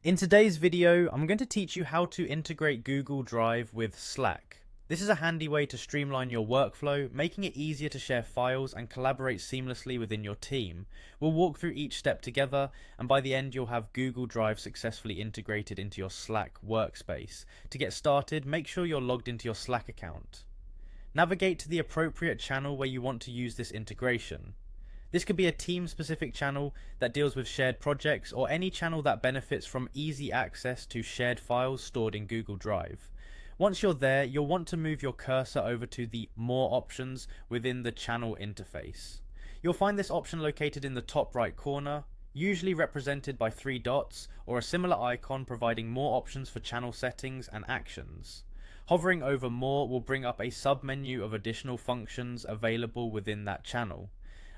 In today's video, I'm going to teach you how to integrate Google Drive with Slack. This is a handy way to streamline your workflow, making it easier to share files and collaborate seamlessly within your team. We'll walk through each step together, and by the end you'll have Google Drive successfully integrated into your Slack workspace. To get started, make sure you're logged into your Slack account. Navigate to the appropriate channel where you want to use this integration. This could be a team-specific channel that deals with shared projects, or any channel that benefits from easy access to shared files stored in Google Drive. Once you're there, you'll want to move your cursor over to the More options within the channel interface. You'll find this option located in the top right corner, usually represented by 3 dots or a similar icon providing more options for channel settings and actions. Hovering over More will bring up a sub-menu of additional functions available within that channel.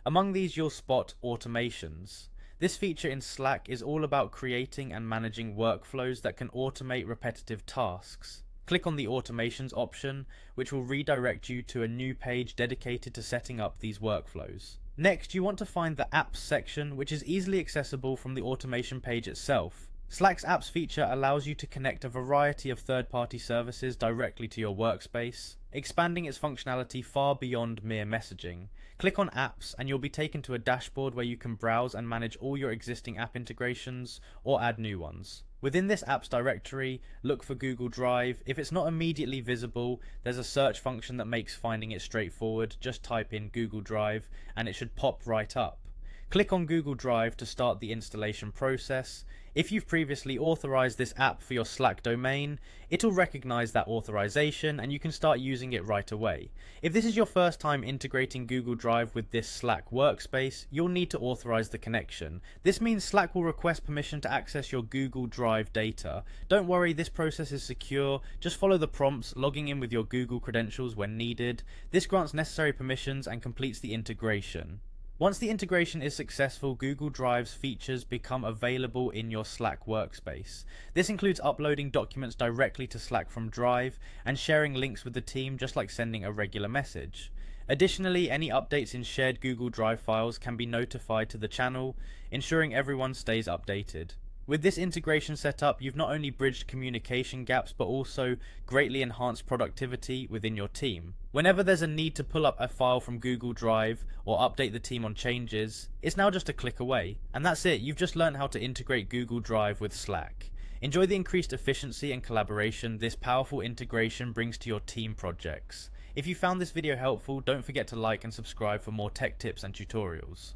Among these you'll spot automations. This feature in Slack is all about creating and managing workflows that can automate repetitive tasks. Click on the automations option, which will redirect you to a new page dedicated to setting up these workflows. Next, you want to find the Apps section, which is easily accessible from the automation page itself. Slack's Apps feature allows you to connect a variety of third-party services directly to your workspace, expanding its functionality far beyond mere messaging. Click on Apps and you'll be taken to a dashboard where you can browse and manage all your existing app integrations or add new ones. Within this apps directory, look for Google Drive. If it's not immediately visible, there's a search function that makes finding it straightforward. Just type in Google Drive and it should pop right up. Click on Google Drive to start the installation process. If you've previously authorized this app for your Slack domain, it'll recognize that authorization and you can start using it right away. If this is your first time integrating Google Drive with this Slack workspace, you'll need to authorize the connection. This means Slack will request permission to access your Google Drive data. Don't worry, this process is secure. Just follow the prompts, logging in with your Google credentials when needed. This grants necessary permissions and completes the integration. Once the integration is successful, Google Drive's features become available in your Slack workspace. This includes uploading documents directly to Slack from Drive and sharing links with the team, just like sending a regular message. Additionally, any updates in shared Google Drive files can be notified to the channel, ensuring everyone stays updated. With this integration set up, you've not only bridged communication gaps but also greatly enhanced productivity within your team. Whenever there's a need to pull up a file from Google Drive or update the team on changes, it's now just a click away. And that's it, you've just learned how to integrate Google Drive with Slack. Enjoy the increased efficiency and collaboration this powerful integration brings to your team projects. If you found this video helpful, don't forget to like and subscribe for more tech tips and tutorials.